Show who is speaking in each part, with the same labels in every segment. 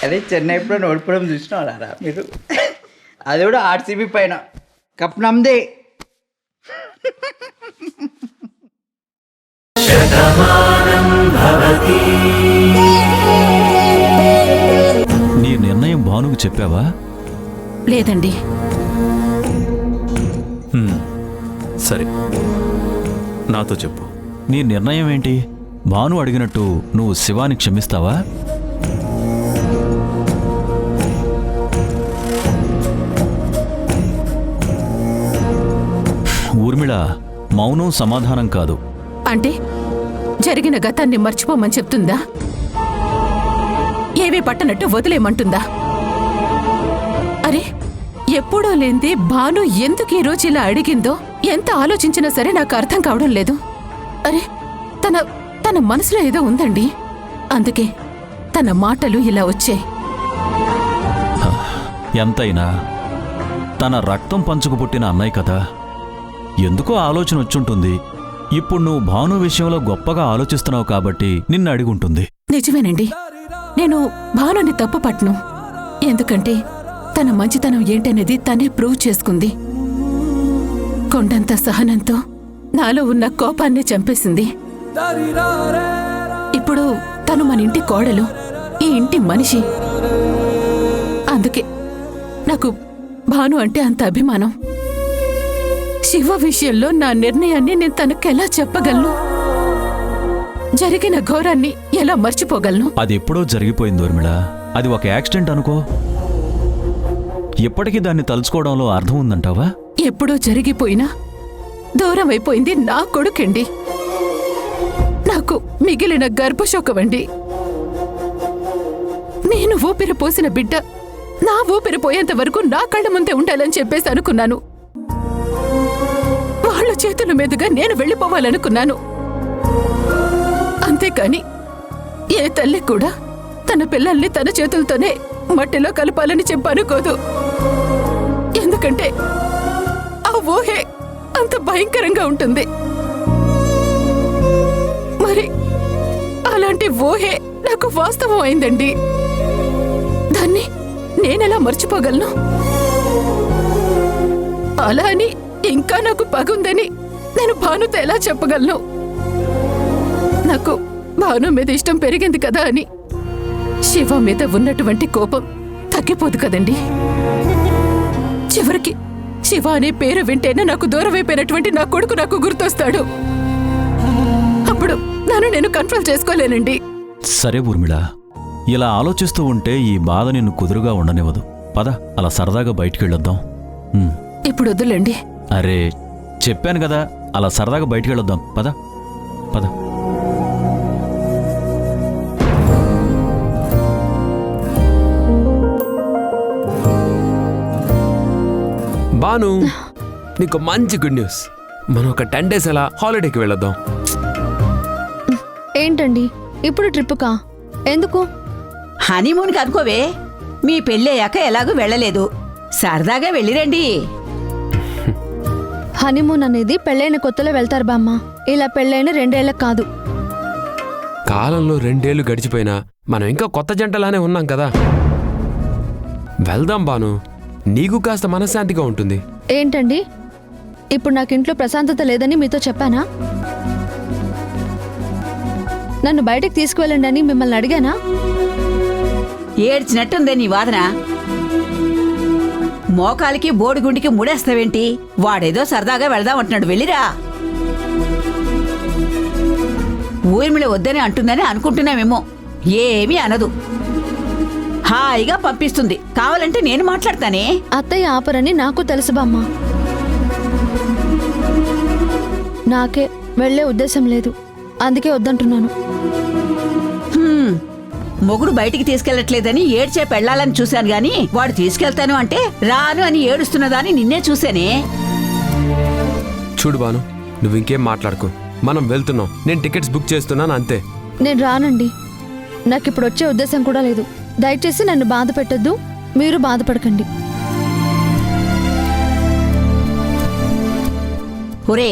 Speaker 1: అదే చెన్నై ఎప్పుడో ఓడిపోవడం చూసినారా మీరు? అది కూడా ఆర్సీబీ పైన. కప్ నమ్దే.
Speaker 2: నీ నిర్ణయం భానుకు చెప్పావా?
Speaker 3: లేదండి.
Speaker 2: సరే, నాతో చెప్పు. నీ నిర్ణయం ఏంటి? భాను అడిగినట్టు నువ్వు శివాని క్షమిస్తావా? ఊర్మిళ, మౌనం సమాధానం కాదు.
Speaker 3: అంటే జరిగిన గతాన్ని మర్చిపోమని చెప్తుందా? ఏవీ పట్టనట్టు వదిలేయమంటుందా? అరే, ఎప్పుడో లేంది భాను ఎందుకు ఈ రోజు ఇలా అడిగిందో ఎంత ఆలోచించినా సరే నాకు అర్థం కావడం లేదు. అరే, తన తన మనసులో ఏదో ఉందండి. అందుకే తన మాటలు ఇలా వచ్చాయి.
Speaker 2: ఎంతైనా తన రక్తం పంచుకు పుట్టిన అన్నయ్య కదా, ఎందుకో ఆలోచన వచ్చుంటుంది. ఇప్పుడు నువ్వు భాను విషయంలో గొప్పగా ఆలోచిస్తున్నావు కాబట్టి నిన్ను అడిగుంటుంది.
Speaker 3: నిజమేనండి, నేను భానుని తప్పు పట్టను. ఎందుకంటే తన మంచితనం ఏంటనేది తనే ప్రూవ్ చేసుకుంది. కొండంత సహనంతో నాలో ఉన్న కోపాన్ని చంపేసింది. ఇప్పుడు తను మన ఇంటి కోడలు, ఈ ఇంటి మనిషి. అందుకే నాకు భాను అంటే అంత అభిమానం. శివ విషయంలో నా నిర్ణయాన్ని నేను తనకెలా చెప్పగలను? జరిగిన ఘోరాన్ని ఎలా మర్చిపోగలను?
Speaker 2: అది ఎప్పుడో జరిగిపోయింది ఊర్మిళ. అది ఒక యాక్సిడెంట్ అనుకో. ఎప్పటికీ దాన్ని తలుచుకోవడంలో అర్థం ఉందంటావా?
Speaker 3: ఎప్పుడో జరిగిపోయినా దూరం అయిపోయింది నా కొడుకండి. నాకు మిగిలిన గర్భశోకమండి. నేను ఊపిరి పోసిన బిడ్డ నా ఊపిరి పోయేంత వరకు నా కళ్ళ ముందే ఉండాలని చెప్పేసి అనుకున్నాను. వాళ్ళ చేతుల మీదుగా నేను వెళ్ళిపోవాలనుకున్నాను. అంతేకాని ఏ తల్లి కూడా తన పిల్లల్ని తన చేతులతోనే మట్టిలో కలపాలని చెప్పి అనుకోదు. ఎందుకంటే ఆ ఊహే అంత భయంకరంగా ఉంటుంది. మరి అలాంటి ఊహే నాకు వాస్తవం అయిందండి. దాన్ని నేనెలా మర్చిపోగలను? అలా అని ఇంకా నాకు పగుందని నేను భానుతో ఎలా చెప్పగలను? నాకు భాను మీద ఇష్టం పెరిగింది కదా అని శివ మీద ఉన్నటువంటి కోపం తగ్గిపోదు కదండి. చివరికి శివ అనే పేరు వింటేనే నాకు దూరమైపోయినటువంటి నా కొడుకు నాకు గుర్తొస్తాడు. అప్పుడు నన్ను నేను కంట్రోల్ చేసుకోలేనండి.
Speaker 2: సరే ఊర్మిళ, ఇలా ఆలోచిస్తూ ఉంటే ఈ బాధ నిన్ను కుదురుగా ఉండనివ్వదు. పద, అలా సరదాగా బయటికెళ్ళొద్దాం.
Speaker 3: ఇప్పుడు వద్దులేండి.
Speaker 2: అరే, చెప్పాను కదా, అలా సరదాగా బయటికెళ్ళొద్దాం. పద పద.
Speaker 4: బాను, నీకు మంచి గుడ్ న్యూస్. మనం ఒక 10 days అలా హాలిడేకి వెళ్ళొద్దాం.
Speaker 5: ఏంటండి ఇప్పుడు ట్రిప్పుకా? ఎందుకు?
Speaker 6: హనీమూన్కి అనుకోవే, మీ పెళ్ళయ్యాక ఎలాగూ వెళ్ళలేదు, సరదాగా వెళ్ళిరండి.
Speaker 5: హనీమూన్ అనేది పెళ్ళైన కొత్తలో వెళ్తారు బామ్మ. ఇలా పెళ్ళైన 2 ఏళ్ళకి కాదు.
Speaker 4: కాలంలో 2 ఏళ్ళు గడిచిపోయినా మనం ఇంకా కొత్త జంటలానే ఉన్నాం కదా. వెళ్దాం బాను, నీకు కాస్త మనశ్శాంతిగా ఉంటుంది.
Speaker 5: ఏంటండి, ఇప్పుడు నాకు ఇంట్లో ప్రశాంతత లేదని మీతో చెప్పానా? నన్ను బయటకు తీసుకువెళ్ళండి అని మిమ్మల్ని అడిగానా?
Speaker 6: ఏడ్చినట్టుందే నీ వాదన. మోకాలికి బోడిగుండికి ముడేస్తావేంటి? వాడేదో సరదాగా వెళదామంటున్నాడు, వెళ్ళిరా. ఊర్మిళ వద్దని అంటుందని అనుకుంటున్నామేమో, ఏమీ అనదు, హాయిగా పంపిస్తుంది. కావాలంటే నేను మాట్లాడతానే.
Speaker 5: అత్తయ్య ఆపరని నాకు తెలుసు బామ్మ. నాకే వెళ్లే ఉద్దేశం లేదు, అందుకే వద్దంటున్నాను.
Speaker 6: మొగుడు బయటికి తీసుకెళ్లట్లేదని ఏడ్చే పెళ్ళాలని చూశాను గాని, వాడు తీసుకెళ్తాను అంటే రాను అని ఏడుస్తున్నదాన్ని నిన్నే చూశానే.
Speaker 4: చూడు బాను, నువ్వు ఇంకేం మాట్లాడుకో, మనం వెళ్తున్నాం. నేను టికెట్స్ బుక్ చేస్తున్నాను, అంతే.
Speaker 5: నేను రానండి, నాకిప్పుడు వచ్చే ఉద్దేశం కూడా లేదు. దయచేసి నన్ను బాధ పెట్టొద్దు, మీరు బాధపడకండి.
Speaker 6: ఒరే,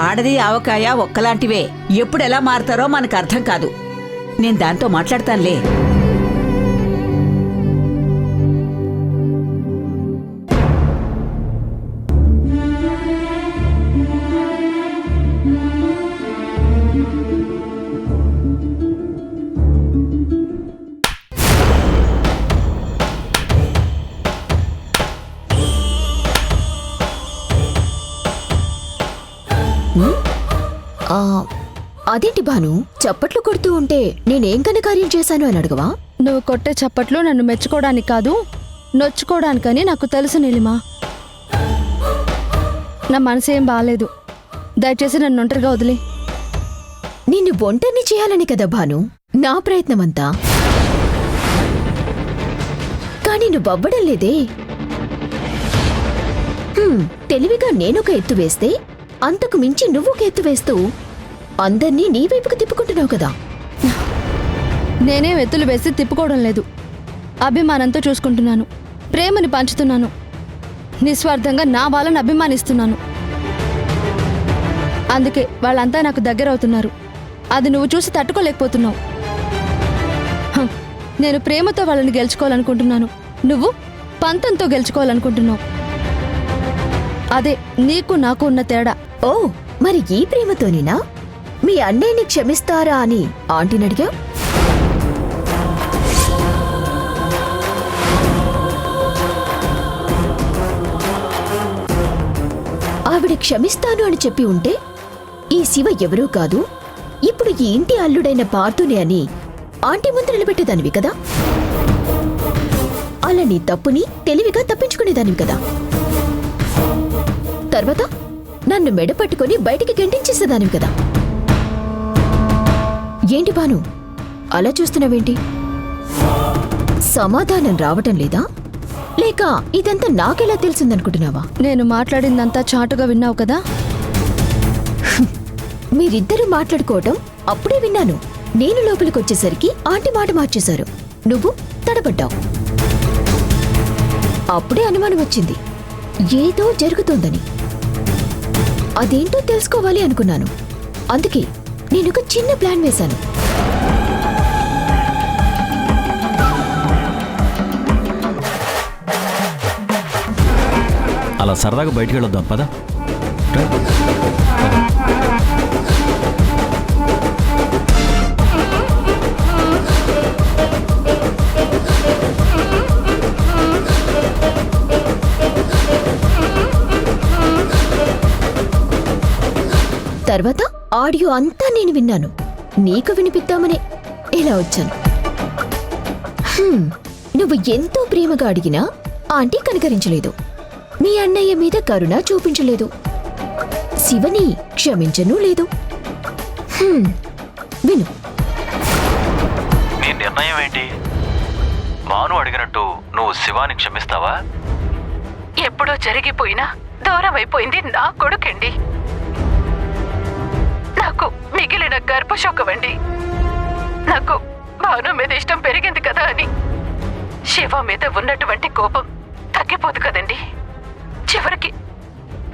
Speaker 6: ఆడది ఆవకాయ ఒక్కలాంటివే. ఎప్పుడు ఎలా మారతారో మనకు అర్థం కాదు. నేను దాంతో మాట్లాడతానులే.
Speaker 7: అదేంటి భాను, చప్పట్లు కొడుతూ ఉంటే నేనేం ఘనకార్యం చేశాను అని అడగవా?
Speaker 5: నువ్వు కొట్టే చప్పట్లు నన్ను మెచ్చుకోవడానికి కాదు, నొచ్చుకోవడానికని నాకు తెలుసు నీలిమా. నా మనసేం బాలేదు. దయచేసి నన్ను ఒంటరిగా వదిలే.
Speaker 7: నిన్ను ఒంటరిని చేయాలని కదా భాను నా ప్రయత్నమంతా. కానీ నువ్వవ్వడం లేదే. తెలివిగా నేనొక ఎత్తు వేస్తే అంతకు మించి నువ్వొక ఎత్తు వేస్తూ అందర్నీ నీ వైపుకు తిప్పుకుంటున్నావు కదా.
Speaker 5: నేనేం ఎత్తులు వేసి తిప్పుకోవడం లేదు. అభిమానంతో చూసుకుంటున్నాను, ప్రేమని పంచుతున్నాను, నిస్వార్థంగా నా వాళ్ళని అభిమానిస్తున్నాను. అందుకే వాళ్ళంతా నాకు దగ్గర అవుతున్నారు. అది నువ్వు చూసి తట్టుకోలేకపోతున్నావు. నేను ప్రేమతో వాళ్ళని గెలుచుకోవాలనుకుంటున్నాను, నువ్వు పంతంతో గెలుచుకోవాలనుకుంటున్నావు. అదే నీకు నాకు ఉన్న తేడా.
Speaker 7: ఓ, మరి ఈ ప్రేమతోనేనా మీ అన్నయ్యని క్షమిస్తారా అని ఆంటీనడిగా? ఆవిడ క్షమిస్తాను అని చెప్పి ఉంటే ఈ శివ ఎవరూ కాదు, ఇప్పుడు ఈ ఇంటి అల్లుడైన పార్థునే అని ఆంటీ ముందు నిలబెట్టేదానివి కదా. అలా నీ తప్పుని తెలివిగా తప్పించుకునేదానివి కదా. తర్వాత నన్ను మెడ పట్టుకొని బయటికి గెంటించేసేదానివి కదా. ఏంటి భాను అలా చూస్తున్నావేంటి? సమాధానం రావటం లేదా? లేక ఇదంతా నాకెలా తెలిసిందనుకుంటున్నావా?
Speaker 5: నేను మాట్లాడిందంతా చాటుగా విన్నావు కదా.
Speaker 7: మీరిద్దరూ మాట్లాడుకోవటం అప్పుడే విన్నాను. నేను లోపలికొచ్చేసరికి ఆంటీ మాట మార్చేశారు, నువ్వు తడబడ్డావు. అప్పుడే అనుమానం వచ్చింది, ఏదో జరుగుతోందని. అదేంటో తెలుసుకోవాలి అనుకున్నాను. అందుకే నేనొక చిన్న ప్లాన్ వేశాను.
Speaker 2: అలా సరదాగా బయటికి వెళ్ళొద్దాం పద.
Speaker 7: తర్వాత ఆడియో అంతా నేను విన్నాను. నీకు వినిపిద్దామనే ఇలా వచ్చాను. నువ్వు ఎంతో ప్రేమగా అడిగినా ఆంటీ కనికరించలేదు. మీ అన్నయ్య మీద కరుణ చూపించలేదు. శివని క్షమించను లేదు. విను.
Speaker 2: నీ నిర్ణయం ఏంటి? భాను అడిగినట్టు నువ్వు శివాని క్షమిస్తావా?
Speaker 3: ఎప్పుడో జరిగిపోయినా దూరం అయిపోయింది నా కొడుకండి. నాకు మిగిలిన గర్భశోకమండి. నాకు భాను మీద ఇష్టం పెరిగింది కదా అని శివ మీద ఉన్నటువంటి కోపం తగ్గిపోదు కదండి. చివరికి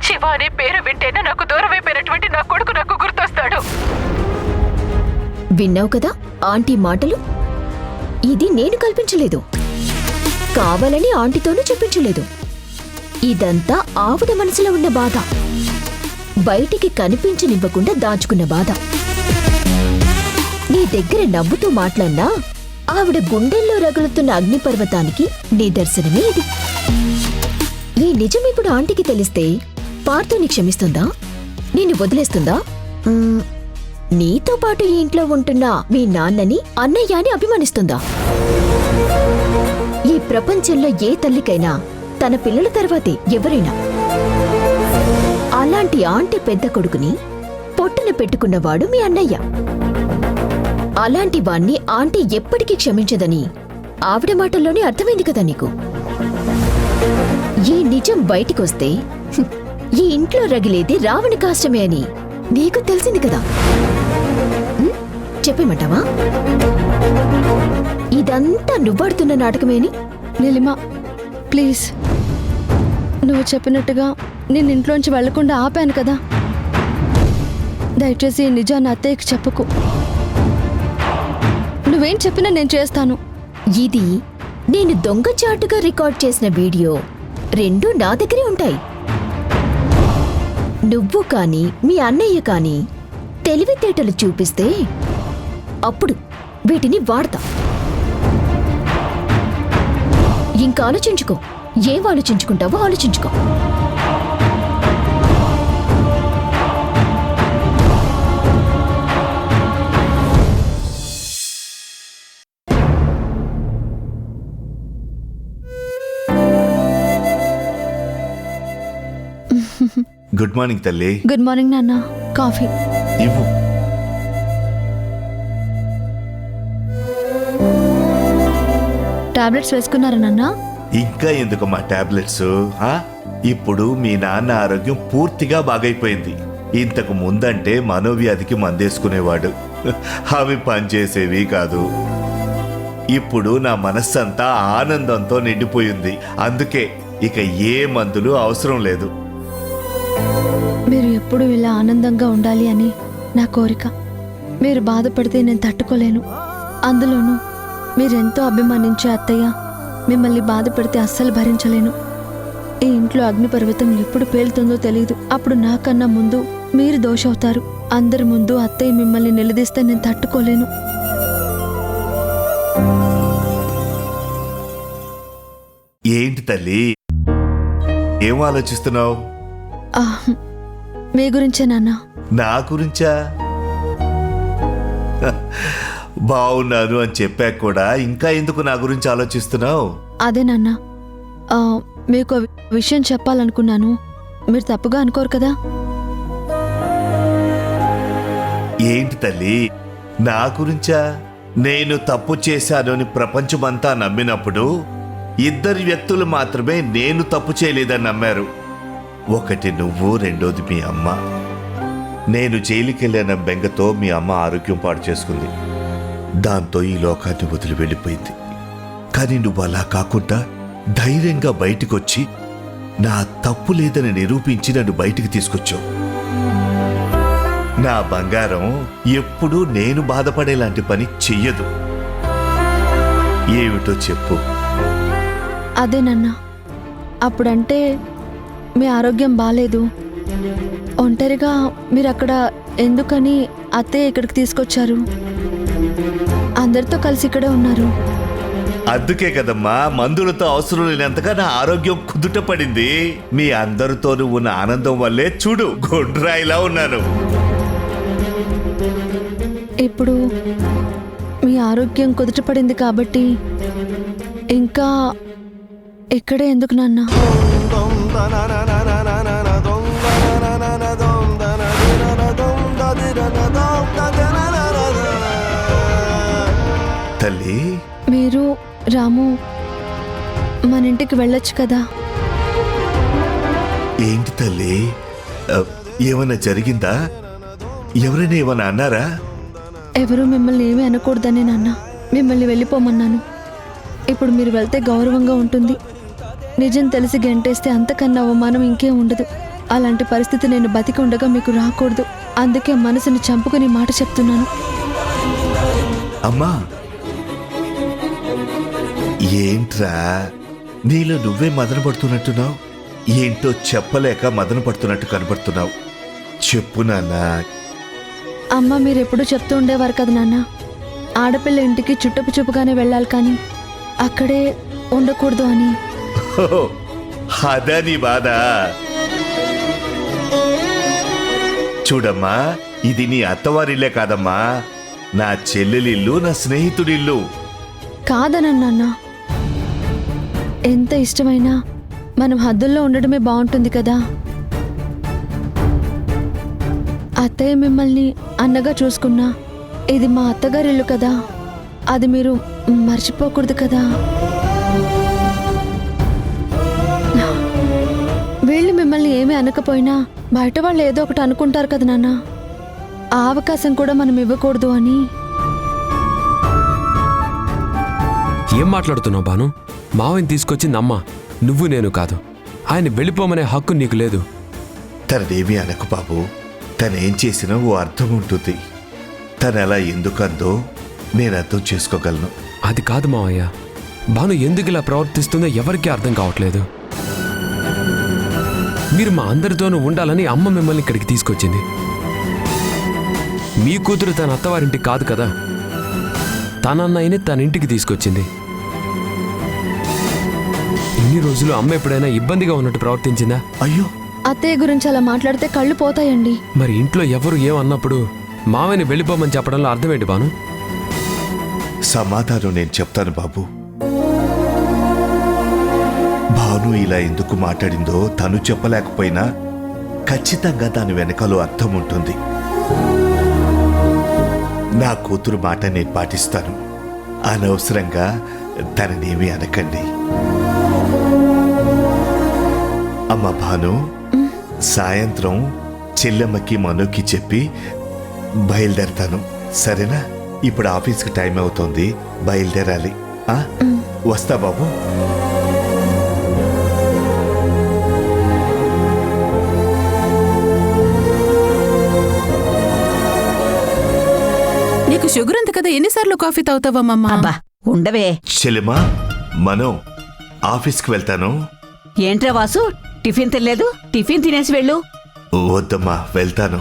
Speaker 3: శివ అనే పేరు వింటేనే నాకు దూరం అయిపోయినటువంటి నా కొడుకు నాకు గుర్తొస్తాడు.
Speaker 7: విన్నావు కదా ఆంటీ మాటలు? ఇది నేను కల్పించలేదు, కావాలని ఆంటీతోనూ చెప్పించలేదు. ఇదంతా ఆవిడ మనసులో ఉన్న బాధ, బయటికి కనిపించనివ్వకుండా దాచుకున్న బాధ. నీ దగ్గర నవ్వుతూ మాట్లాడినా ఆవిడ గుండెల్లో రగులుతున్న అగ్నిపర్వతానికి నిదర్శనమే ఇది. ఈ నిజం ఇప్పుడు ఆంటీకి తెలిస్తే పార్థుని క్షమిస్తుందా? నిన్ను వదిలేస్తుందా? నీతో పాటు ఈ ఇంట్లో ఉంటున్న మీ నాన్నని అన్నయ్య అని అభిమానిస్తుందా? ఈ ప్రపంచంలో ఏ తల్లికైనా తన పిల్లల తర్వాతే ఎవరైనా. అలాంటి ఆంటీ పెద్ద కొడుకుని పొట్టున పెట్టుకున్నవాడు మీ అన్నయ్య. అలాంటి వాణ్ణి ఆంటీ ఎప్పటికీ క్షమించదని ఆవిడ మాటల్లోనే అర్థమైంది కదా నీకు. ఈ నిజం బయటికొస్తే ఈ ఇంట్లో రగిలేది రావణ కాష్టమే అని నీకు తెలిసింది కదా. చెప్పేమంటావా? ఇదంతా నువ్వాడుతున్న నాటకమేని?
Speaker 5: నీలిమా ప్లీజ్, నువ్వు చెప్పినట్టుగా నేను ఇంట్లోంచి వెళ్లకుండా ఆపాను కదా. దయచేసి ఈ నిజాన్ని అత్తయ్యకి చెప్పుకు. నువ్వేం చెప్పినా నేను చేస్తాను.
Speaker 7: ఇది నేను దొంగచాటుగా రికార్డ్ చేసిన వీడియో రెండూ నా దగ్గరే ఉంటాయి. నువ్వు కానీ మీ అన్నయ్య కానీ తెలివితేటలు చూపిస్తే అప్పుడు వీటిని వాడతా. ఇంకా ఆలోచించుకో. ఏం ఆలోచించుకుంటావో ఆలోచించుకో.
Speaker 8: గుడ్ మార్నింగ్ తల్లి.
Speaker 5: గుడ్ మార్నింగ్ నాన్న. కాఫీ.
Speaker 8: ఇవ్వు.
Speaker 5: టాబ్లెట్స్ వేసుకున్నారా నాన్న?
Speaker 8: ఇంకా ఎందుకమ్మా టాబ్లెట్స్? ఇప్పుడు మీ నాన్న ఆరోగ్యం పూర్తిగా బాగైపోయింది. ఇంతకు ముందంటే మనోవ్యాధికి మందేసుకునేవాడు. అవి పనిచేసేవి కాదు. ఇప్పుడు నా మనస్సంతా ఆనందంతో నిండిపోయింది. అందుకే ఇక ఏ మందులు అవసరం లేదు.
Speaker 5: మీరు ఎప్పుడు ఇలా ఆనందంగా ఉండాలి అని నా కోరిక. మీరు బాధపడితే నేను తట్టుకోలేను. అందులోనూ మీరెంతో అభిమానించే అత్తయ్య మిమ్మల్ని బాధ పెడితే అస్సలు భరించలేను. ఈ ఇంట్లో అగ్నిపర్వతం ఎప్పుడు పేలుతుందో తెలియదు. అప్పుడు నాకన్నా ముందు మీరు దోషవుతారు. అందరి ముందు అత్తయ్య మిమ్మల్ని నిలదీస్తే నేను తట్టుకోలేను.
Speaker 8: ఏంటి తల్లి, ఏం ఆలోచిస్తున్నావు?
Speaker 5: మీ గురించే నాన్న.
Speaker 8: నా గురించా? బాగున్నాను అని చెప్పాక కూడా ఇంకా ఎందుకు నా గురించి ఆలోచిస్తున్నావు?
Speaker 5: అదే నాన్న, మీకు విషయం చెప్పాలనుకున్నాను. మీరు తప్పుగా అనుకోరు కదా?
Speaker 8: ఏంటి తల్లి, నా గురించా? నేను తప్పు చేశాను అని ప్రపంచమంతా నమ్మినప్పుడు ఇద్దరు వ్యక్తులు మాత్రమే నేను తప్పు చేయలేదని నమ్మారు. ఒకటి నువ్వు, రెండోది మీ అమ్మ. నేను జైలుకెళ్ళిన బెంగతో మీ అమ్మ ఆరోగ్యం పాడు చేసుకుంది. దాంతో ఈ లోకాన్ని వదిలి వెళ్ళిపోయింది. కానీ నువ్వు అలా కాకుండా ధైర్యంగా బయటకొచ్చి నా తప్పు లేదని నిరూపించి నన్ను బయటికి తీసుకొచ్చావు. నా బంగారం ఎప్పుడూ నేను బాధపడేలాంటి పని చెయ్యదు. ఏమిటో చెప్పు.
Speaker 5: అదే నాన్న, అప్పుడంటే మీ ఆరోగ్యం బాలేదు. ఒంటరిగా మీరు అక్కడ ఎందుకని అత్తయ్య ఇక్కడికి తీసుకొచ్చారు? అందరితో కలిసి ఇక్కడే ఉన్నారు.
Speaker 8: అందుకే కదమ్మా మందులతో అవసరం లేనంతగా నా ఆరోగ్యం కుదుట పడింది. మీ అందరితోనూ ఉన్న ఆనందం వల్లే చూడు గొడ్రాయిలా ఉన్నాను.
Speaker 5: ఇప్పుడు మీ ఆరోగ్యం కుదుటపడింది కాబట్టి ఇంకా ఇక్కడే ఎందుకు నాన్న?
Speaker 8: తల్లి,
Speaker 5: మీరు రాము మన ఇంటికి వెళ్ళొచ్చు కదా?
Speaker 8: ఏంటి తల్లి, ఏమన్నా జరిగిందా? ఎవరైనా ఏమన్నా అన్నారా?
Speaker 5: ఎవరు మిమ్మల్ని ఏమీ అనకూడదని నాన్న మిమ్మల్ని వెళ్ళిపోమన్నాను. ఇప్పుడు మీరు వెళ్తే గౌరవంగా ఉంటుంది. నిజం తెలిసి గెంటేస్తే అంతకన్నా అవమానం ఇంకేం ఉండదు. అలాంటి పరిస్థితి నేను బతికి ఉండగా మీకు రాకూడదు. అందుకే మనసుని చంపుకుని మాట చెప్తున్నాను.
Speaker 8: అమ్మా, ఏంట్రా నీలో నువ్వే మదన పడుతున్నట్టున్నావు? ఏంటో చెప్పలేక మదన పడుతున్నట్టు కనబడుతున్నావు. చెప్పు నాన్నా.
Speaker 5: అమ్మ మీరెప్పుడు చెప్తూ ఉండేవారు కదా నాన్న, ఆడపిల్ల ఇంటికి చుట్టపు చూపుగానే వెళ్ళాలి కానీ అక్కడే ఉండకూడదు అని.
Speaker 8: అదా నీ బాధ? చూడమ్మా, ఇది నీ అత్తవారిల్లే కాదమ్మా, నా చెల్లెలిల్లు, నా స్నేహితుడిల్లు.
Speaker 5: కాదనన్న, ఎంత ఇష్టమైనా మనం హద్దుల్లో ఉండడమే బాగుంటుంది కదా. అత్తయ్య మిమ్మల్ని అన్నగా చూసుకున్నా ఇది మా అత్తగారిల్లు కదా, అది మీరు మర్చిపోకూడదు కదా. వీళ్ళు మిమ్మల్ని ఏమీ అనకపోయినా బయట వాళ్ళు ఏదో ఒకటి అనుకుంటారు కదా నాన్న, ఆ అవకాశం కూడా మనం ఇవ్వకూడదు అని.
Speaker 4: ఏం మాట్లాడుతున్నావు బాను? మావయ్యని తీసుకొచ్చింది అమ్మ, నువ్వు నేను కాదు. ఆయన వెళ్ళిపోమనే హక్కు నీకు లేదు.
Speaker 8: తనదేమీ అనకు బాబు, తనేం చేసినా ఓ అర్థం ఉంటుంది. తను అలా ఎందుకందో నేను అర్థం చేసుకోగలను.
Speaker 4: అది కాదు మావయ్య, బాను ఎందుకు ఇలా ప్రవర్తిస్తుందో ఎవరికీ అర్థం కావట్లేదు. మీరు మా అందరితోనూ ఉండాలని అమ్మ మిమ్మల్ని ఇక్కడికి తీసుకొచ్చింది. మీ కూతురు తన అత్తవారింటికి కాదు కదా, తన అన్నయ్యని తన ఇంటికి తీసుకొచ్చింది. ఇన్ని రోజులు అమ్మ ఎప్పుడైనా ఇబ్బందిగా ఉన్నట్టు ప్రవర్తించిందా?
Speaker 8: అయ్యో,
Speaker 5: అత్తయ్య గురించి అలా మాట్లాడితే కళ్ళు పోతాయండి.
Speaker 4: మరి ఇంట్లో ఎవరు ఏమన్నప్పుడు మావయ్యని వెళ్ళిపోమని చెప్పడంలో అర్థమేంటి బాను?
Speaker 8: సమాధానం నేను చెప్తాను బాబు. భాను ఇలా ఎందుకు మాట్లాడిందో తను చెప్పలేకపోయినా ఖచ్చితంగా దాని వెనకాల అర్థం ఉంటుంది. నా కూతురు మాట నేను పాటిస్తాను. అనవసరంగా తననేమి అనకండి. అమ్మ భాను, సాయంత్రం చెల్లెమ్మకి మనుకి చెప్పి బయలుదేరతాను, సరేనా? ఇప్పుడు ఆఫీస్కి టైం అవుతుంది, బయలుదేరాలి. వస్తా బాబు.
Speaker 3: నీకు షుగర్ ఉంది కదా, ఎన్నిసార్లు కాఫీ తాగుతావమ్మా?
Speaker 6: అబ్బా ఉండవే.
Speaker 8: చెల్లెమ్మా, మనో ఆఫీస్కి వెళ్తాను.
Speaker 6: ఏంట్రా వాసు, టిఫిన్ తినలేదు? టిఫిన్ తినేసి వెళ్ళు.
Speaker 8: వద్దమ్మా, వెళ్తాను.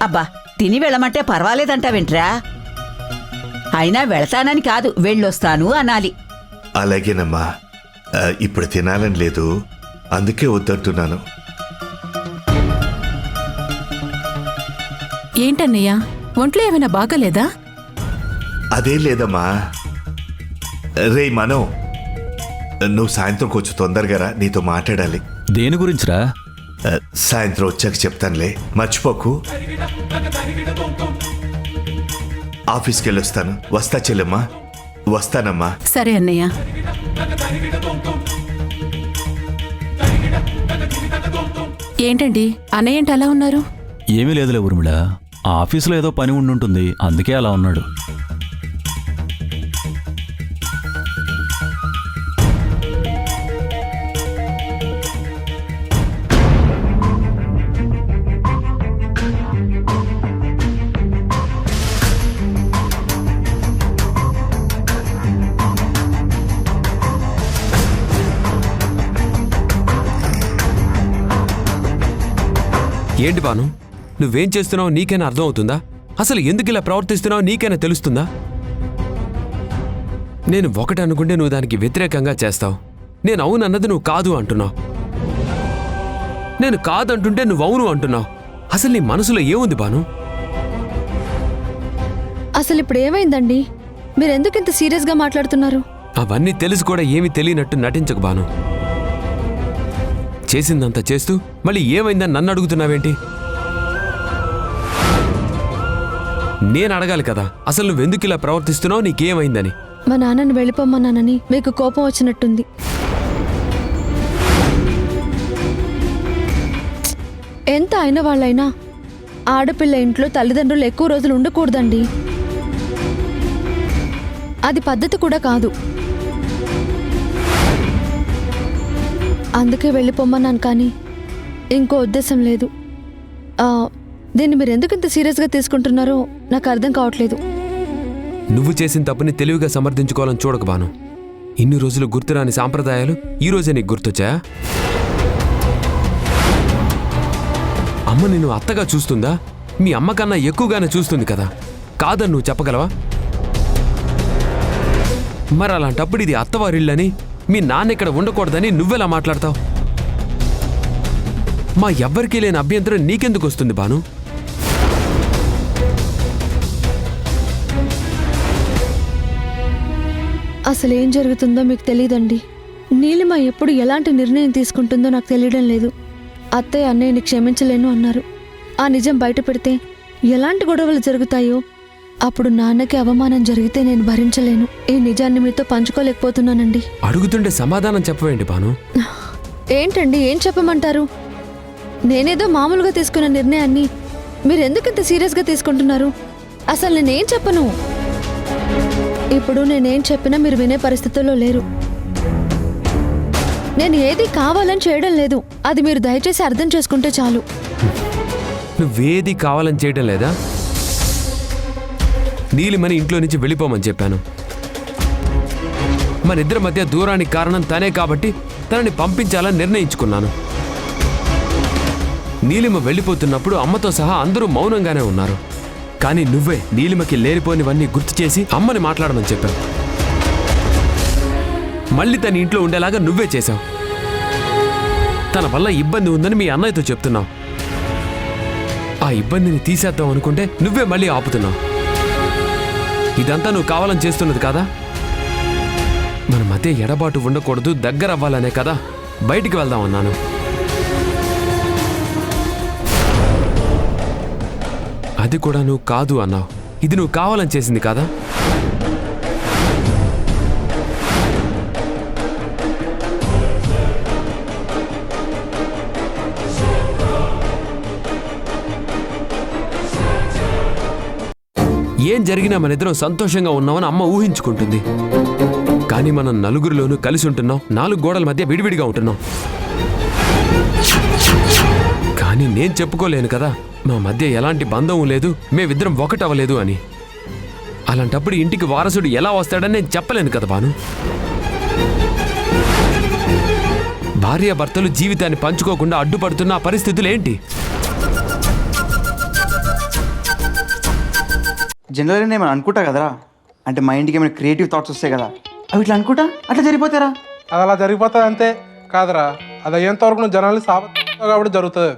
Speaker 6: అబ్బా తిని వెళ్ళమంటే పర్వాలేదంటావేంట్రా? అయినా వెళతానని కాదు, వెళ్ళొస్తాను అనాలి.
Speaker 8: అలాగేనమ్మా, ఇప్పుడు తినాలని లేదు, అందుకే వద్దంటున్నాను.
Speaker 3: ఏంటన్నయ్యా, ఒంట్లో ఏమైనా బాగాలేదా?
Speaker 8: అదేం లేదమ్మా. రే మనో, నువ్వు సాయంత్రం కొంచెం తొందరగా రా, నీతో మాట్లాడాలి.
Speaker 2: దేని గురించిరా?
Speaker 8: సాయంత్రం వచ్చాక చెప్తానులే, మర్చిపోకు. ఆఫీస్కి వెళ్ళొస్తాను. వస్తా చెల్లెమ్మా, వస్తానమ్మా.
Speaker 3: సరే అన్నయ్య. ఏంటండి అన్నయ్య ఏంటి అలా ఉన్నారు?
Speaker 2: ఏమీ లేదులే ఊర్మిళ, ఆఫీసులో ఏదో పని ఉండుంటుంది, అందుకే అలా ఉన్నాడు.
Speaker 4: ఏంటి బాను, నువ్వేం చేస్తున్నావు నీకైనా అర్థం అవుతుందా? అసలు ఎందుకు ఇలా ప్రవర్తిస్తున్నావు నీకైనా తెలుస్తుందా? నేను ఒకటి అనుకుంటే నువ్వు దానికి వ్యతిరేకంగా చేస్తావు. నేను అవునన్నది నువ్వు కాదు అంటున్నావు, నేను కాదంటుంటే నువ్వు అవును అంటున్నావు. అసలు నీ మనసులో ఏముంది బాను?
Speaker 5: అసలు ఇప్పుడు ఏమైందండి? మీరెందుకు ఇంత సీరియస్గా మాట్లాడుతున్నారు?
Speaker 4: అవన్నీ తెలిసి కూడా ఏమీ తెలియనట్టు నటించకు బాను. చేసిందంతా చేస్తూ మళ్ళీ ఏమైందని నన్ను అడుగుతున్నావేంటి? నేను అడగాలి కదా, అసలు నువ్వెందుకు ఇలా ప్రవర్తిస్తున్నావు, నీకేమైందని.
Speaker 5: మా నాన్నని వెళ్ళిపోమ్మన్నానని మీకు కోపం వచ్చినట్టుంది. ఎంత అయిన వాళ్ళైనా ఆడపిల్ల ఇంట్లో తల్లిదండ్రులు ఎక్కువ రోజులు ఉండకూడదండి. అది పద్ధతి కూడా కాదు. అందుకే వెళ్ళిపోమ్మన్నాను, కానీ ఇంకో ఉద్దేశం లేదు. దీన్ని మీరు ఎందుకు ఇంత సీరియస్గా తీసుకుంటున్నారో నాకు అర్థం కావట్లేదు.
Speaker 4: నువ్వు చేసిన తప్పుని తెలివిగా సమర్థించుకోవాలని చూడక బాను. ఇన్ని రోజులు గుర్తురాని సాంప్రదాయాలు ఈ రోజే నీకు గుర్తొచ్చాయా? అమ్మ నిన్ను అత్తగా చూస్తుందా? మీ అమ్మ కన్నా ఎక్కువగానే చూస్తుంది కదా, కాదని నువ్వు చెప్పగలవా? మరి అలాంటప్పుడు ఇది అత్తవారిళ్ళని, మీ నాన్న ఇక్కడ ఉండకూడదని నువ్వెలా మాట్లాడతావు? మా ఎవ్వరికీ లేని అభ్యంతరం నీకెందుకు వస్తుంది బాను?
Speaker 5: అసలు ఏం జరుగుతుందో మీకు తెలియదండి. నీలిమ ఎప్పుడు ఎలాంటి నిర్ణయం తీసుకుంటుందో నాకు తెలియడం లేదు. అత్తయ్య అన్నయ్యని క్షమించలేను అన్నారు. ఆ నిజం బయట పెడితే ఎలాంటి గొడవలు జరుగుతాయో, అప్పుడు నాన్నకి అవమానం జరిగితే నేను భరించలేను. ఈ నిజాన్ని మీతో పంచుకోలేకపోతున్నానండి.
Speaker 4: అడుగుతుంటే సమాధానం చెప్పవేంటి బాను?
Speaker 5: ఏంటండి, ఏం చెప్పమంటారు? నేనేదో మామూలుగా తీసుకున్న నిర్ణయాన్ని మీరెందుకు ఇంత సీరియస్గా తీసుకుంటున్నారు? అసలు నేనేం చెప్పను. ఇప్పుడు నేనేం చెప్పినా మీరు వినే పరిస్థితుల్లో లేరు. నేను ఏది కావాలని చేయడం లేదు, అది మీరు దయచేసి అర్థం చేసుకుంటే చాలు.
Speaker 4: నువ్వేది కావాలని చేయటం లేదా? నీలిమని ఇంట్లో నుంచి వెళ్ళిపోమని చెప్పాను. మనిద్దరి మధ్య దూరానికి కారణం తనే కాబట్టి తనని పంపించాలని నిర్ణయించుకున్నాను. నీలిమ వెళ్ళిపోతున్నప్పుడు అమ్మతో సహా అందరూ మౌనంగానే ఉన్నారు. కానీ నువ్వే నీలిమకి లేనిపోనివన్నీ గుర్తు చేసి అమ్మని మాట్లాడమని చెప్పావు. మళ్ళీ తన ఇంట్లో ఉండేలాగా నువ్వే చేశావు. తన వల్ల ఇబ్బంది ఉందని మీ అన్నయ్యతో చెప్తున్నావు. ఆ ఇబ్బందిని తీసేద్దాం అనుకుంటే నువ్వే మళ్ళీ ఆపుతున్నావు. ఇదంతా నువ్వు కావాలని చేస్తున్నది కదా? మన మధ్య ఎడబాటు ఉండకూడదు, దగ్గర అవ్వాలనే కదా బయటికి వెళ్దాం అన్నాను. అది కూడా నువ్వు కాదు అన్నావు. ఇది నువ్వు కావాలని చేసింది కాదా? ఏం జరిగినా మన ఇద్దరం సంతోషంగా ఉన్నామని అమ్మ ఊహించుకుంటుంది. కానీ మనం నలుగురిలోనూ కలిసి ఉంటున్నాం, 4 గోడల మధ్య విడివిడిగా ఉంటున్నాం. కానీ నేను చెప్పుకోలేను కదా మా మధ్య ఎలాంటి బంధం లేదు, మేమిద్దరం ఒకటవ్వలేదు అని. అలాంటప్పుడు ఇంటికి వారసుడు ఎలా వస్తాడని నేను చెప్పలేను కదా భాను. భార్యాభర్తలు జీవితాన్ని పంచుకోకుండా అడ్డుపడుతున్న ఆ పరిస్థితులు ఏంటి?
Speaker 1: జనరల్గా నేను అనుకుంటా కదరా, అంటే మైండ్కి ఏమైనా క్రియేటివ్ థాట్స్ వస్తాయి కదా, అవి ఇట్లా అనుకుంటా అట్లా జరిగిపోతారా?
Speaker 9: అది అలా జరిగిపోతుంది అంతే కాదురా. అది అయ్యేంత వరకు నువ్వు జనాలు కాబట్టి జరుగుతుంది.